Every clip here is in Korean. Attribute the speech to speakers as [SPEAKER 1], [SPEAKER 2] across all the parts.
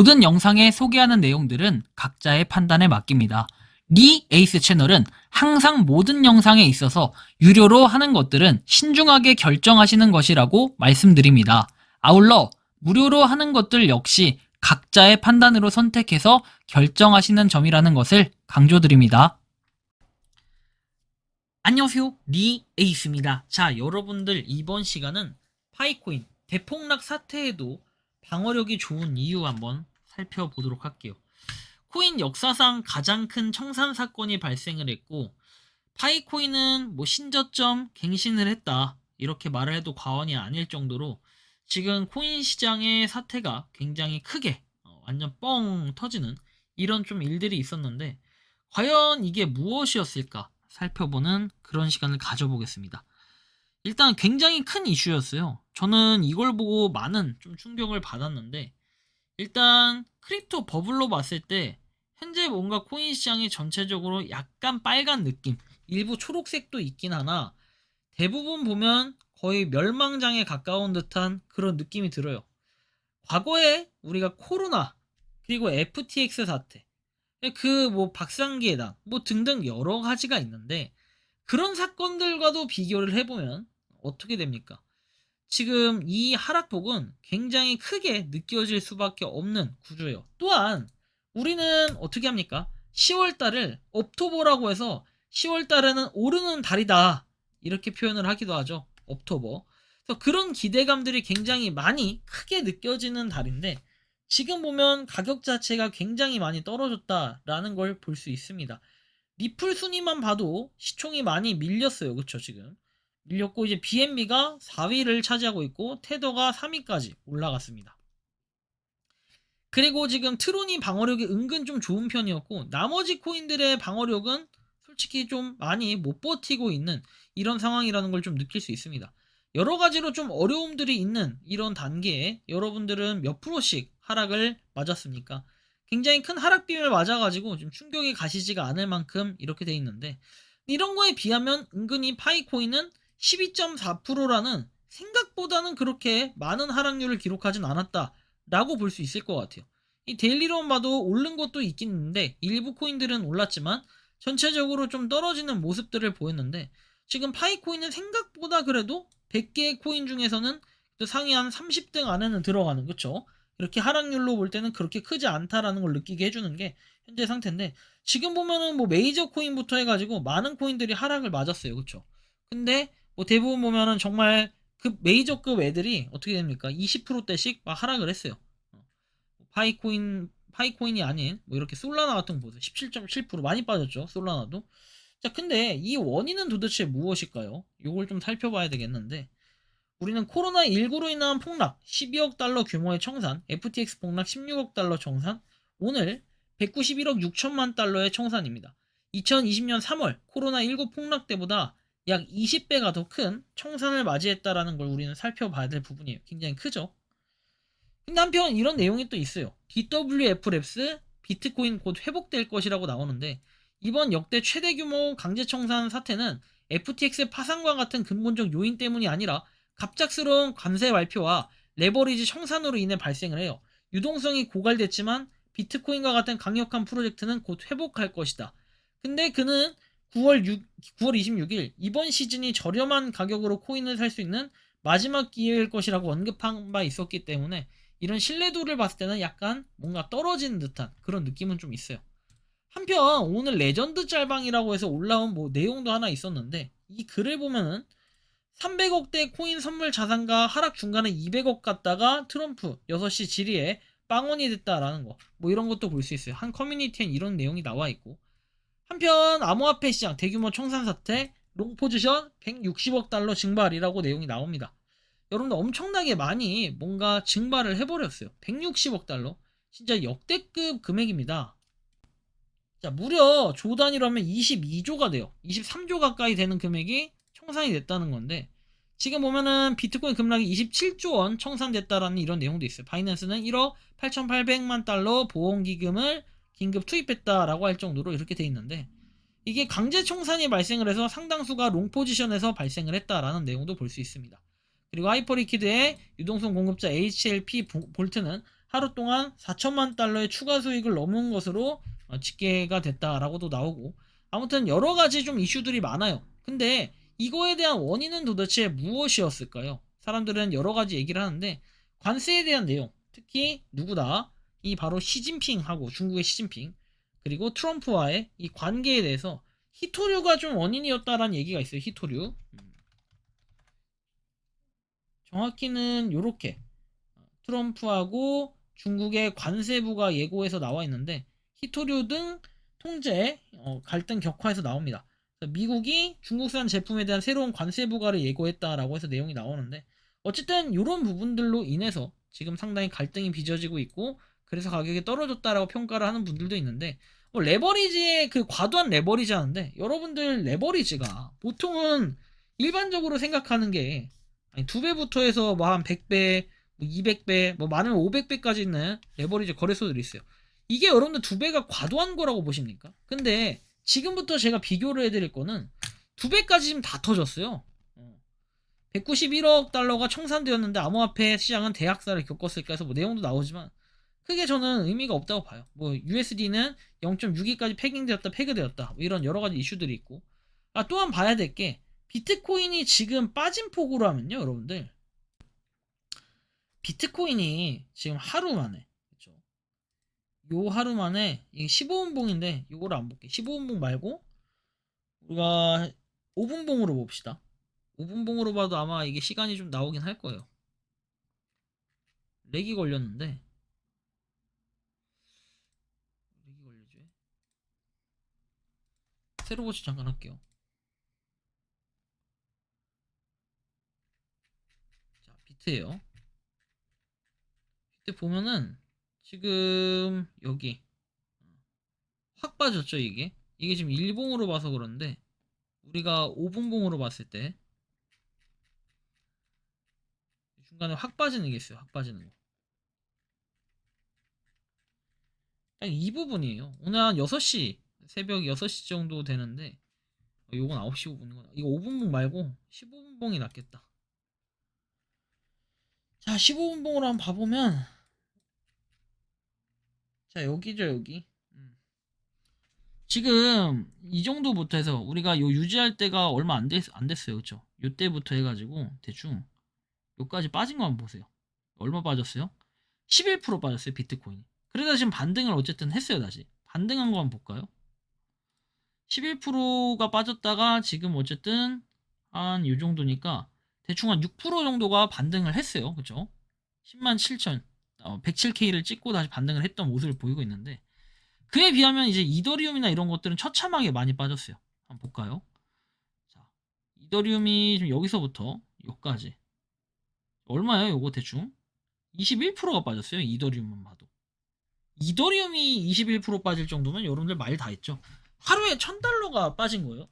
[SPEAKER 1] 모든 영상에 소개하는 내용들은 각자의 판단에 맡깁니다. 리 에이스 채널은 항상 모든 영상에 있어서 유료로 하는 것들은 신중하게 결정하시는 것이라고 말씀드립니다. 아울러 무료로 하는 것들 역시 각자의 판단으로 선택해서 결정하시는 점이라는 것을 강조드립니다. 안녕하세요, 리 에이스입니다. 자, 여러분들 이번 시간은 파이코인 대폭락 사태에도 방어력이 좋은 이유 한번 살펴보도록 할게요. 코인 역사상 가장 큰 청산 사건이 발생을 했고, 파이코인은 신저점 갱신을 했다, 이렇게 말을 해도 과언이 아닐 정도로 지금 코인 시장의 사태가 굉장히 크게 완전 뻥 터지는 이런 좀 일들이 있었는데, 과연 이게 무엇이었을까 살펴보는 그런 시간을 가져보겠습니다. 일단 굉장히 큰 이슈였어요. 저는 이걸 보고 많은 좀 충격을 받았는데, 일단 크립토 버블로 봤을 때 현재 뭔가 코인 시장이 전체적으로 약간 빨간 느낌, 일부 초록색도 있긴 하나 대부분 보면 거의 멸망장에 가까운 듯한 그런 느낌이 들어요. 과거에 우리가 코로나, 그리고 FTX 사태, 박상기회담 등등 여러 가지가 있는데, 그런 사건들과도 비교를 해보면 어떻게 됩니까? 지금 이 하락폭은 굉장히 크게 느껴질 수밖에 없는 구조예요. 또한 우리는 어떻게 합니까? 10월달을 업토버라고 해서 10월달에는 오르는 달이다, 이렇게 표현을 하기도 하죠. 업토버. 그래서 그런 기대감들이 굉장히 많이 크게 느껴지는 달인데, 지금 보면 가격 자체가 굉장히 많이 떨어졌다라는 걸 볼 수 있습니다. 리플 순위만 봐도 시총이 많이 밀렸어요. 그쵸? 지금 밀렸고, 이제 BNB가 4위를 차지하고 있고 테더가 3위까지 올라갔습니다. 그리고 지금 트론이 방어력이 은근 좀 좋은 편이었고, 나머지 코인들의 방어력은 솔직히 좀 많이 못 버티고 있는 이런 상황이라는 걸 좀 느낄 수 있습니다. 여러 가지로 좀 어려움들이 있는 이런 단계에 여러분들은 몇 프로씩 하락을 맞았습니까? 굉장히 큰 하락빔을 맞아가지고 좀 충격이 가시지가 않을 만큼 이렇게 돼 있는데, 이런 거에 비하면 은근히 파이코인은 12.4%라는 생각보다는 그렇게 많은 하락률을 기록하진 않았다라고 볼 수 있을 것 같아요. 이 데일리로만 봐도 오른 것도 있긴 있는데 일부 코인들은 올랐지만 전체적으로 좀 떨어지는 모습들을 보였는데, 지금 파이코인은 생각보다 그래도 100개의 코인 중에서는 상위 한 30등 안에는 들어가는, 그쵸? 이렇게 하락률로 볼 때는 그렇게 크지 않다라는 걸 느끼게 해주는 게 현재 상태인데, 지금 보면은 메이저 코인부터 해가지고 많은 코인들이 하락을 맞았어요. 그쵸? 근데 대부분 보면은 정말 그 메이저급 애들이 어떻게 됩니까? 20%대씩 막 하락을 했어요. 파이코인이 아닌 이렇게 솔라나 같은 거 보세요. 17.7% 많이 빠졌죠, 솔라나도. 자, 근데 이 원인은 도대체 무엇일까요? 이걸 좀 살펴봐야 되겠는데, 우리는 코로나19로 인한 폭락 12억 달러 규모의 청산, FTX 폭락 16억 달러 청산, 오늘 191억 6천만 달러의 청산입니다. 2020년 3월 코로나19 폭락 때보다 약 20배가 더 큰 청산을 맞이했다라는 걸 우리는 살펴봐야 될 부분이에요. 굉장히 크죠? 근데 한편 이런 내용이 또 있어요. BWF 랩스 비트코인 곧 회복될 것이라고 나오는데, 이번 역대 최대 규모 강제 청산 사태는 FTX 파산과 같은 근본적 요인 때문이 아니라 갑작스러운 관세 발표와 레버리지 청산으로 인해 발생을 해요. 유동성이 고갈됐지만 비트코인과 같은 강력한 프로젝트는 곧 회복할 것이다. 근데 그는 9월 26일 이번 시즌이 저렴한 가격으로 코인을 살 수 있는 마지막 기회일 것이라고 언급한 바 있었기 때문에 이런 신뢰도를 봤을 때는 약간 뭔가 떨어지는 듯한 그런 느낌은 좀 있어요. 한편 오늘 레전드 짤방이라고 해서 올라온 내용도 하나 있었는데, 이 글을 보면은 300억대 코인 선물 자산가 하락 중간에 200억 갔다가 트럼프 6시 질의에 빵원이 됐다라는 거, 이런 것도 볼 수 있어요. 한 커뮤니티엔 이런 내용이 나와 있고, 한편 암호화폐 시장 대규모 청산 사태, 롱 포지션 160억 달러 증발이라고 내용이 나옵니다. 여러분들 엄청나게 많이 뭔가 증발을 해버렸어요. 160억 달러. 진짜 역대급 금액입니다. 자, 무려 조 단위로 하면 22조가 돼요. 23조 가까이 되는 금액이 청산이 됐다는 건데, 지금 보면은 비트코인 급락이 27조 원 청산됐다라는 이런 내용도 있어요. 바이낸스는 1억 8,800만 달러 보험기금을 긴급 투입했다라고 할 정도로 이렇게 돼 있는데, 이게 강제 청산이 발생을 해서 상당수가 롱 포지션에서 발생을 했다라는 내용도 볼 수 있습니다. 그리고 하이퍼리퀴드의 유동성 공급자 HLP 볼트는 하루 동안 4천만 달러의 추가 수익을 넘은 것으로 집계가 됐다라고도 나오고, 아무튼 여러 가지 좀 이슈들이 많아요. 근데 이거에 대한 원인은 도대체 무엇이었을까요? 사람들은 여러 가지 얘기를 하는데, 관세에 대한 내용, 특히 누구다? 이 바로 시진핑하고, 중국의 시진핑, 그리고 트럼프와의 이 관계에 대해서 히토류가 좀 원인이었다라는 얘기가 있어요. 히토류. 정확히는 요렇게 트럼프하고 중국의 관세부가 예고해서 나와 있는데, 히토류 등 통제 갈등 격화에서 나옵니다. 미국이 중국산 제품에 대한 새로운 관세 부과를 예고했다라고 해서 내용이 나오는데, 어쨌든 이런 부분들로 인해서 지금 상당히 갈등이 빚어지고 있고, 그래서 가격이 떨어졌다라고 평가를 하는 분들도 있는데, 뭐 레버리지의 그 과도한 레버리지 하는데, 여러분들 레버리지가 보통은 일반적으로 생각하는 게 2배부터 해서 뭐 한 100배, 200배, 뭐 많으면 500배까지 있는 레버리지 거래소들이 있어요. 이게 여러분들 2배가 과도한 거라고 보십니까? 근데 지금부터 제가 비교를 해드릴 거는 2배까지 지금 다 터졌어요. 191억 달러가 청산되었는데 암호화폐 시장은 대학살을 겪었을까 해서 뭐 내용도 나오지만, 크게 저는 의미가 없다고 봐요. 뭐 USD는 0.62까지 패깅되었다, 패그되었다, 뭐 이런 여러 가지 이슈들이 있고, 또한 봐야 될 게 비트코인이 지금 빠진 폭으로 하면요, 여러분들, 비트코인이 지금 하루 만에, 그쵸? 요 하루 만에 이게 15분봉인데 요거를 안 볼게. 15분봉 말고 우리가 5분봉으로 봅시다. 5분봉으로 봐도 아마 이게 시간이 좀 나오긴 할 거예요. 렉이 걸렸는데, 렉이 걸리지. 새로 고치 잠깐 할게요. 자, 비트예요. 비트 보면은 지금 여기 확 빠졌죠. 이게 지금 일봉으로 봐서 그런데, 우리가 5분봉으로 봤을 때 중간에 확 빠지는 게 있어요. 확 빠지는 거. 딱 이 부분이에요. 오늘 한 6시, 새벽 6시 정도 되는데, 요건 9시 5분이구나. 이거 5분봉 말고 15분봉이 낫겠다. 자, 15분봉으로 한번 봐보면, 자, 여기죠, 여기. 지금 이 정도부터 해서 우리가 요 유지할 때가 얼마 안 됐어요. 그쵸? 요때부터 해가지고 대충 요까지 빠진 거 한번 보세요. 얼마 빠졌어요? 11% 빠졌어요, 비트코인이. 그래서 지금 반등을 어쨌든 했어요. 다시 반등한 거 한번 볼까요? 11%가 빠졌다가 지금 어쨌든 한 요 정도니까 대충 한 6% 정도가 반등을 했어요. 그쵸? 107,000 107K를 찍고 다시 반등을 했던 모습을 보이고 있는데, 그에 비하면 이제 이더리움이나 이런 것들은 처참하게 많이 빠졌어요. 한번 볼까요? 자, 이더리움이 좀 여기서부터 여기까지 얼마예요? 요거 대충 21%가 빠졌어요. 이더리움만 봐도. 이더리움이 21% 빠질 정도면 여러분들 말 다 했죠. 하루에 1000달러가 빠진 거예요.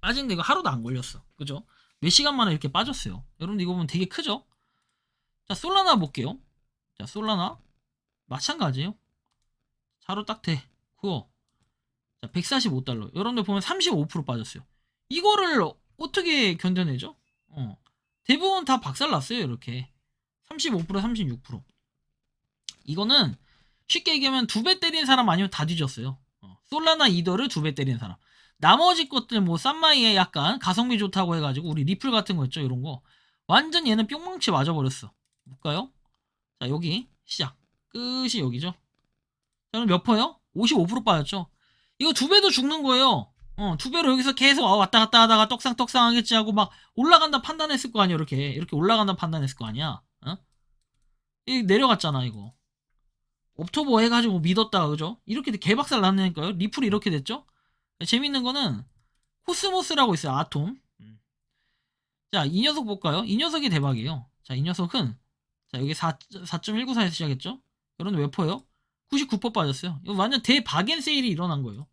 [SPEAKER 1] 빠진데 이거 하루도 안 걸렸어. 그죠? 몇 시간 만에 이렇게 빠졌어요. 여러분들 이거 보면 되게 크죠? 자, 솔라나 볼게요. 자, 솔라나 마찬가지예요. 하루 딱 돼. 그거. 자, 145달러. 여러분들 보면 35% 빠졌어요. 이거를 어떻게 견뎌내죠? 대부분 다 박살났어요. 이렇게 35%, 36%. 이거는 쉽게 얘기하면 2배 때린 사람 아니면 다 뒤졌어요. 솔라나 이더를 2배 때린 사람. 나머지 것들 뭐 쌈마이에 약간 가성비 좋다고 해가지고 우리 리플 같은 거 있죠. 이런 거 완전 얘는 뿅망치 맞아버렸어. 볼까요? 자, 여기 시작. 끝이 여기죠. 저는 몇 퍼요? 55% 빠졌죠. 이거 2배도 죽는 거예요. 2배로 여기서 계속 왔다 갔다 하다가 떡상떡상 하겠지 하고 막 올라간다 판단했을 거 아니야. 이렇게 올라간다 판단했을 거 아니야. 이 내려갔잖아. 이거 옵토버 해가지고 믿었다가, 그죠? 이렇게 개박살 났으니까요. 리플이 이렇게 됐죠. 재밌는 거는 코스모스라고 있어요. 아톰. 자, 이 녀석 볼까요? 이 녀석이 대박이에요. 자, 이 녀석은 자, 여기 4.194에서 시작했죠. 여러분 몇 퍼요? 99% 빠졌어요. 이거 완전 대박엔 세일이 일어난 거예요.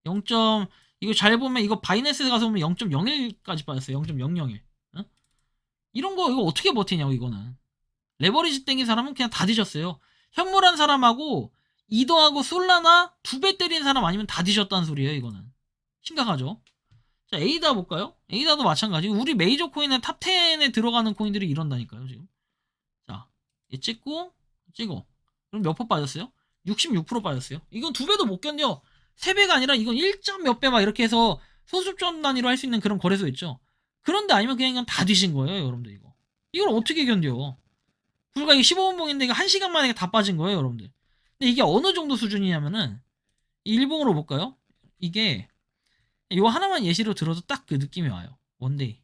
[SPEAKER 1] 0. 이거 잘 보면 이거 바이낸스 가서 보면 0.01까지 빠졌어요. 0.001. 이런 거 이거 어떻게 버티냐고. 이거는 레버리지 땡긴 사람은 그냥 다 뒤졌어요. 현물한 사람하고 이더하고 솔라나 2배 때린 사람 아니면 다 뒤졌다는 소리예요. 이거는 심각하죠. 자, 에이다 볼까요? 에이다도 마찬가지. 우리 메이저 코인의 탑 10에 들어가는 코인들이 이런다니까요. 지금 자, 찍고 그럼 몇 % 빠졌어요? 66% 빠졌어요. 이건 2배도 못 견뎌. 3배가 아니라 이건 1점 몇 배 막 이렇게 해서 소수점 단위로 할 수 있는 그런 거래소 있죠. 그런데 아니면 그냥 다 뒤진 거예요, 여러분들 이거. 이걸 어떻게 견뎌? 불과 이게 15분봉인데 이거 1시간 만에 다 빠진 거예요, 여러분들. 근데 이게 어느 정도 수준이냐면은 일봉으로 볼까요? 이게 요 하나만 예시로 들어도 딱 그 느낌이 와요. 원데이.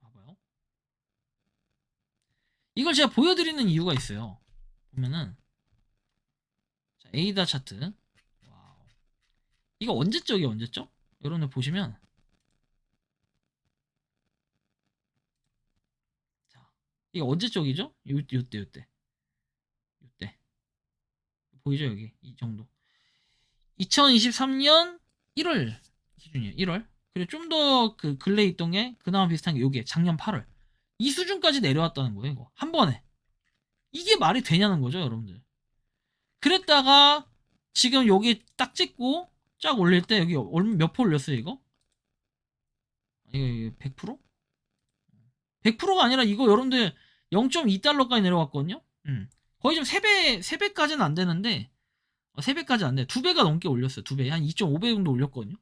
[SPEAKER 1] 봐봐요. 이걸 제가 보여드리는 이유가 있어요. 보면은 자, 에이다 차트. 와우. 이거 언제적? 여러분들 보시면 자, 이게 언제적이죠? 요때 보이죠 여기 이 정도. 2023년 1월 기준이에요. 1월. 그리고 좀 더 그 근래 있던 게 그나마 비슷한 게 요게 작년 8월. 이 수준까지 내려왔다는 거예요, 이거. 한 번에. 이게 말이 되냐는 거죠, 여러분들. 그랬다가 지금 여기 딱 찍고 쫙 올릴 때 여기 몇 % 올렸어요, 이거? 이거 100%? 100%가 아니라 이거 여러분들 0.2달러까지 내려왔거든요. 거의 좀 3배까지는 안 되는데 3배까지 안 돼. 2배가 넘게 올렸어요. 2배. 한 2.5배 정도 올렸거든요.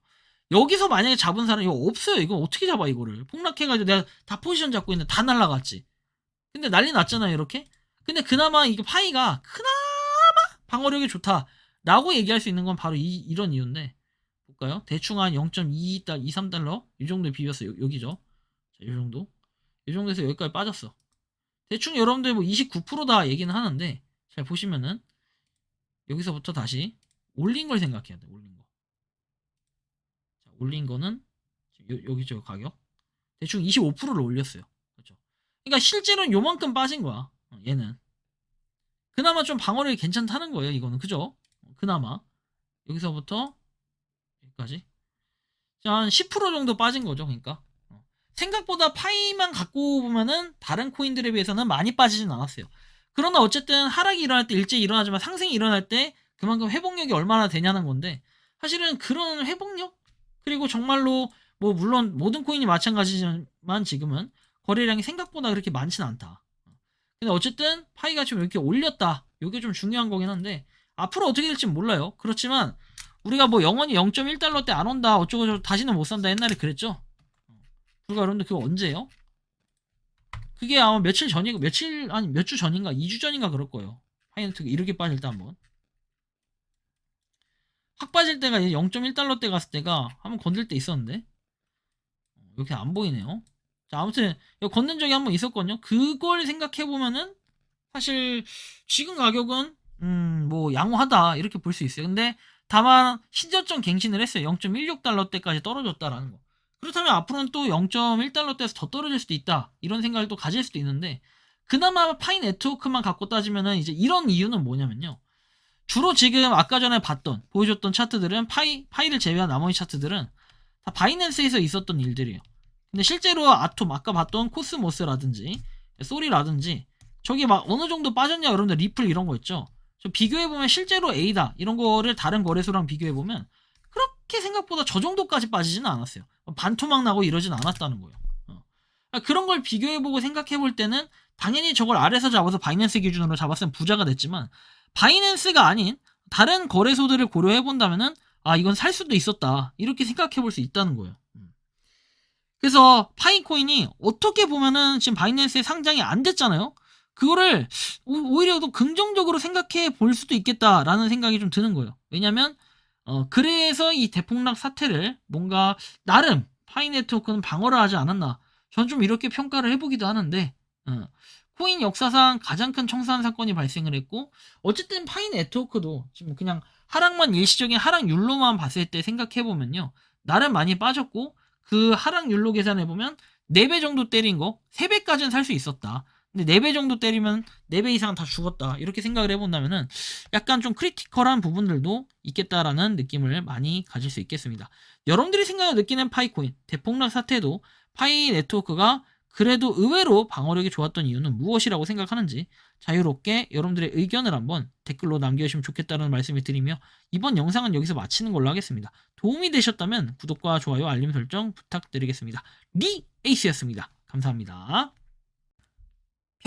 [SPEAKER 1] 여기서 만약에 잡은 사람 이거 없어요. 이거 어떻게 잡아 이거를. 폭락해가지고 내가 다 포지션 잡고 있는데 다 날라갔지. 근데 난리 났잖아요, 이렇게. 근데 그나마 이게 파이가 그나마 방어력이 좋다라고 얘기할 수 있는 건 바로 이런 이유인데 볼까요? 대충 한 0.2달러, 2, 3달러 이 정도에 비겼어요. 여기죠. 자, 이 정도. 이 정도에서 여기까지 빠졌어. 대충 여러분들 뭐 29%다 얘기는 하는데 잘 보시면은 여기서부터 다시 올린 걸 생각해야 돼. 올린 거. 자, 올린 거는 여기죠, 가격. 대충 25%를 올렸어요. 그렇죠. 그러니까 실제로는 요만큼 빠진 거야. 얘는. 그나마 좀 방어력이 괜찮다는 거예요, 이거는. 그죠? 그나마. 여기서부터 여기까지. 자, 한 10% 정도 빠진 거죠, 그러니까. 생각보다 파이만 갖고 보면은 다른 코인들에 비해서는 많이 빠지진 않았어요. 그러나 어쨌든 하락이 일어날 때 일제히 일어나지만 상승이 일어날 때 그만큼 회복력이 얼마나 되냐는 건데 사실은 그런 회복력 그리고 정말로 뭐 물론 모든 코인이 마찬가지지만 지금은 거래량이 생각보다 그렇게 많지는 않다. 근데 어쨌든 파이가 좀 이렇게 올렸다. 이게 좀 중요한 거긴 한데 앞으로 어떻게 될지 몰라요. 그렇지만 우리가 뭐 영원히 0.1달러 때 안 온다 어쩌고저쩌고 다시는 못 산다 옛날에 그랬죠. 불과 여러분들 그거 언제예요? 그게 아마 며칠 전이고 아니 몇 주 전인가 2주 전인가 그럴 거예요. 파이네트가 이렇게 빠질 때 한번 확 빠질 때가 0.1달러 때 갔을 때가 한번 건들 때 있었는데 이렇게 안 보이네요. 자, 아무튼 건든 적이 한번 있었거든요. 그걸 생각해 보면은 사실 지금 가격은 뭐 양호하다 이렇게 볼 수 있어요. 근데 다만 신저점 갱신을 했어요. 0.16달러 때까지 떨어졌다라는 거. 그렇다면 앞으로는 또 0.1달러 대에서 더 떨어질 수도 있다. 이런 생각을 또 가질 수도 있는데 그나마 파이 네트워크만 갖고 따지면은 이제 이런 이유는 뭐냐면요. 주로 지금 아까 전에 보여줬던 차트들은 파이를 제외한 나머지 차트들은 다 바이낸스에서 있었던 일들이에요. 근데 실제로 아톰 아까 봤던 코스모스라든지 소리라든지 저기 막 어느 정도 빠졌냐 여러분들 리플 이런 거 있죠. 저 비교해보면 실제로 에이다 이런 거를 다른 거래소랑 비교해보면 그렇게 생각보다 저 정도까지 빠지지는 않았어요. 반토막 나고 이러진 않았다는 거예요. 그런 걸 비교해보고 생각해볼 때는 당연히 저걸 아래서 잡아서 바이낸스 기준으로 잡았으면 부자가 됐지만 바이낸스가 아닌 다른 거래소들을 고려해본다면은 아 이건 살 수도 있었다 이렇게 생각해볼 수 있다는 거예요. 그래서 파이코인이 어떻게 보면은 지금 바이낸스에 상장이 안 됐잖아요. 그거를 오히려 더 긍정적으로 생각해 볼 수도 있겠다라는 생각이 좀 드는 거예요. 왜냐면 그래서 이 대폭락 사태를 뭔가 나름 파이 네트워크는 방어를 하지 않았나. 전 좀 이렇게 평가를 해보기도 하는데 코인 역사상 가장 큰 청산 사건이 발생을 했고 어쨌든 파이 네트워크도 지금 그냥 하락만 일시적인 하락률로만 봤을 때 생각해보면요. 나름 많이 빠졌고 그 하락률로 계산해보면 4배 정도 때린 거 3배까지는 살 수 있었다. 근데 4배 정도 때리면 4배 이상 다 죽었다. 이렇게 생각을 해본다면은 약간 좀 크리티컬한 부분들도 있겠다라는 느낌을 많이 가질 수 있겠습니다. 여러분들이 생각을 느끼는 파이코인, 대폭락 사태도 파이 네트워크가 그래도 의외로 방어력이 좋았던 이유는 무엇이라고 생각하는지 자유롭게 여러분들의 의견을 한번 댓글로 남겨주시면 좋겠다는 말씀을 드리며 이번 영상은 여기서 마치는 걸로 하겠습니다. 도움이 되셨다면 구독과 좋아요, 알림 설정 부탁드리겠습니다. 리 에이스였습니다. 감사합니다.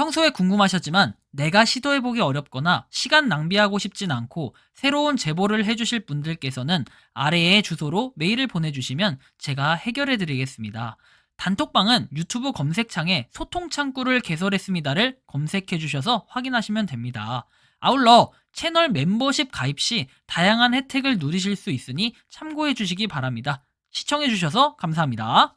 [SPEAKER 2] 평소에 궁금하셨지만 내가 시도해보기 어렵거나 시간 낭비하고 싶진 않고 새로운 제보를 해주실 분들께서는 아래의 주소로 메일을 보내주시면 제가 해결해드리겠습니다. 단톡방은 유튜브 검색창에 소통창구를 개설했습니다를 검색해주셔서 확인하시면 됩니다. 아울러 채널 멤버십 가입 시 다양한 혜택을 누리실 수 있으니 참고해주시기 바랍니다. 시청해주셔서 감사합니다.